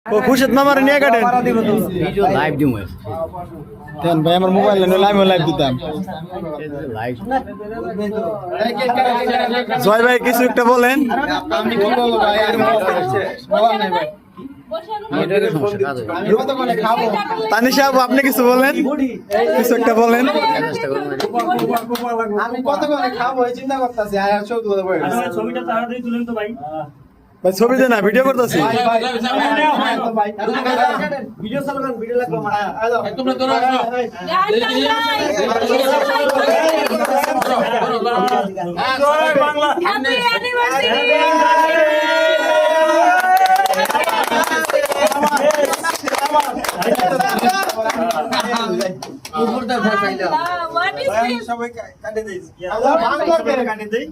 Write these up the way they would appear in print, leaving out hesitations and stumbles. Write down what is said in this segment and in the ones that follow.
ও খুশিত মামার নিয়ে কাটেন লাইভ দিমু দেন ভাই আমার মোবাইল নিয়ে আমি লাইভ দিতাম লাইভ জয় ভাই কিছু একটা বলেন আমি কি বলবো ভাই আর মোবাইল নাই ভাই তানিশা আপু আপনি কিছু বলেন কিছু একটা বলেন আমি কত করে খাবো এই চিন্তা করতেছি আর চোখ ধরে বসে ছবিটা তাড়াতাড়ি তুলেন তো ভাই ভাই ছবি দেন না ভিডিও করতেছি ভিডিও চালু করেন ভিডিও লাগবে তোমরা তোরা বাংলা হ্যাপি অ্যানিভার্সারি সবাই কাটে দেই আল্লাহ বাংলা করে কাটে দেই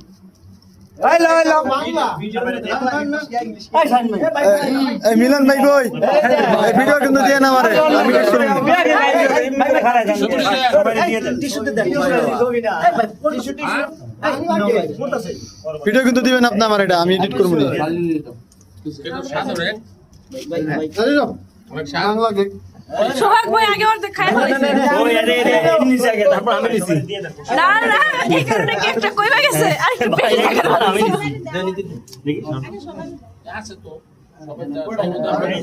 এই লো লো বাংলা এই মিলন ভাই কই এই ভিডিও কিন্তু দিয়ে না আমারে আমি কি শুনি ভিডিও কিন্তু দিবেন আপনি আমার এটা আমি এডিট করব না সোহাগ ভাই আগে ওর দেখায় ওই আরে নিচে আগে তারপর আমি দিছি না না এই কারণে কেকটা কইবা গেছে আর আমি দিছি দেখি আছে তো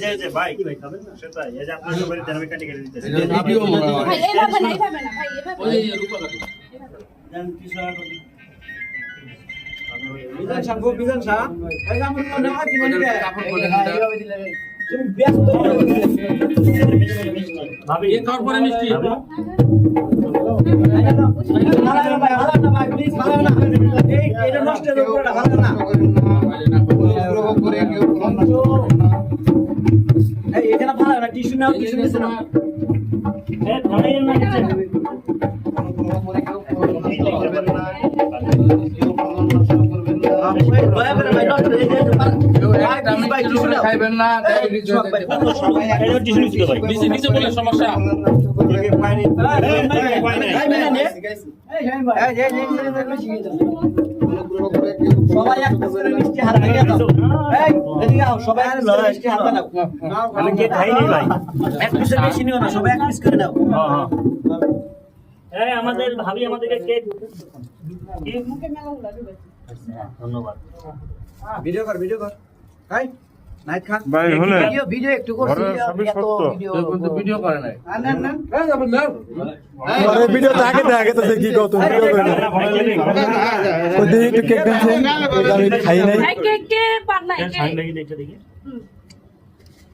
এই যে ভাই কি ভাই খাবেন না সেটাই এই যে আপনার সবাই আমি কাটি কাটি দিতেছি ভিডিও ভাই এইভাবে না ভাই এভাবে ওই রূপা কাটু জান কিছু আর করি বিধান সাহেব এই যে আমার মনে হয় কি মনে কাপড় বলে তুমি ব্যস্ত ভাবি এ কাপড় পরে মিষ্টি এটা নষ্ট হয়ে যাবে ভালো না এই এটা না ভালো না টিস্যু নাও টিস্যু নিতে নাও এ ধরেন না নিচে খাইবেন না ডায়াবেটিস নিচে নিচে বলে সমস্যা সবাই এক পিস করে মিষ্টি হাত দিয়ে দাও এই এদিকে আও সবাই মিষ্টি হাত দাও আমি কে খাইনি ভাই এক পিসের বেশি নিও না সবাই এক পিস করে দাও হ্যাঁ আমাদের ভাবি আমাদেরকে কেক ধন্যবাদ ভিডিও কর হাই নাইট খান ভাই হলে ভিডিও একটু করছি এত ভিডিও করে নাই না আরে ভিডিও তো আগে তো দেখি কত ভিডিও করে ওই দিকে কেক দেন আমি খাই নাই কেক কে পারনা সাইড লাগি দেখতে দেখি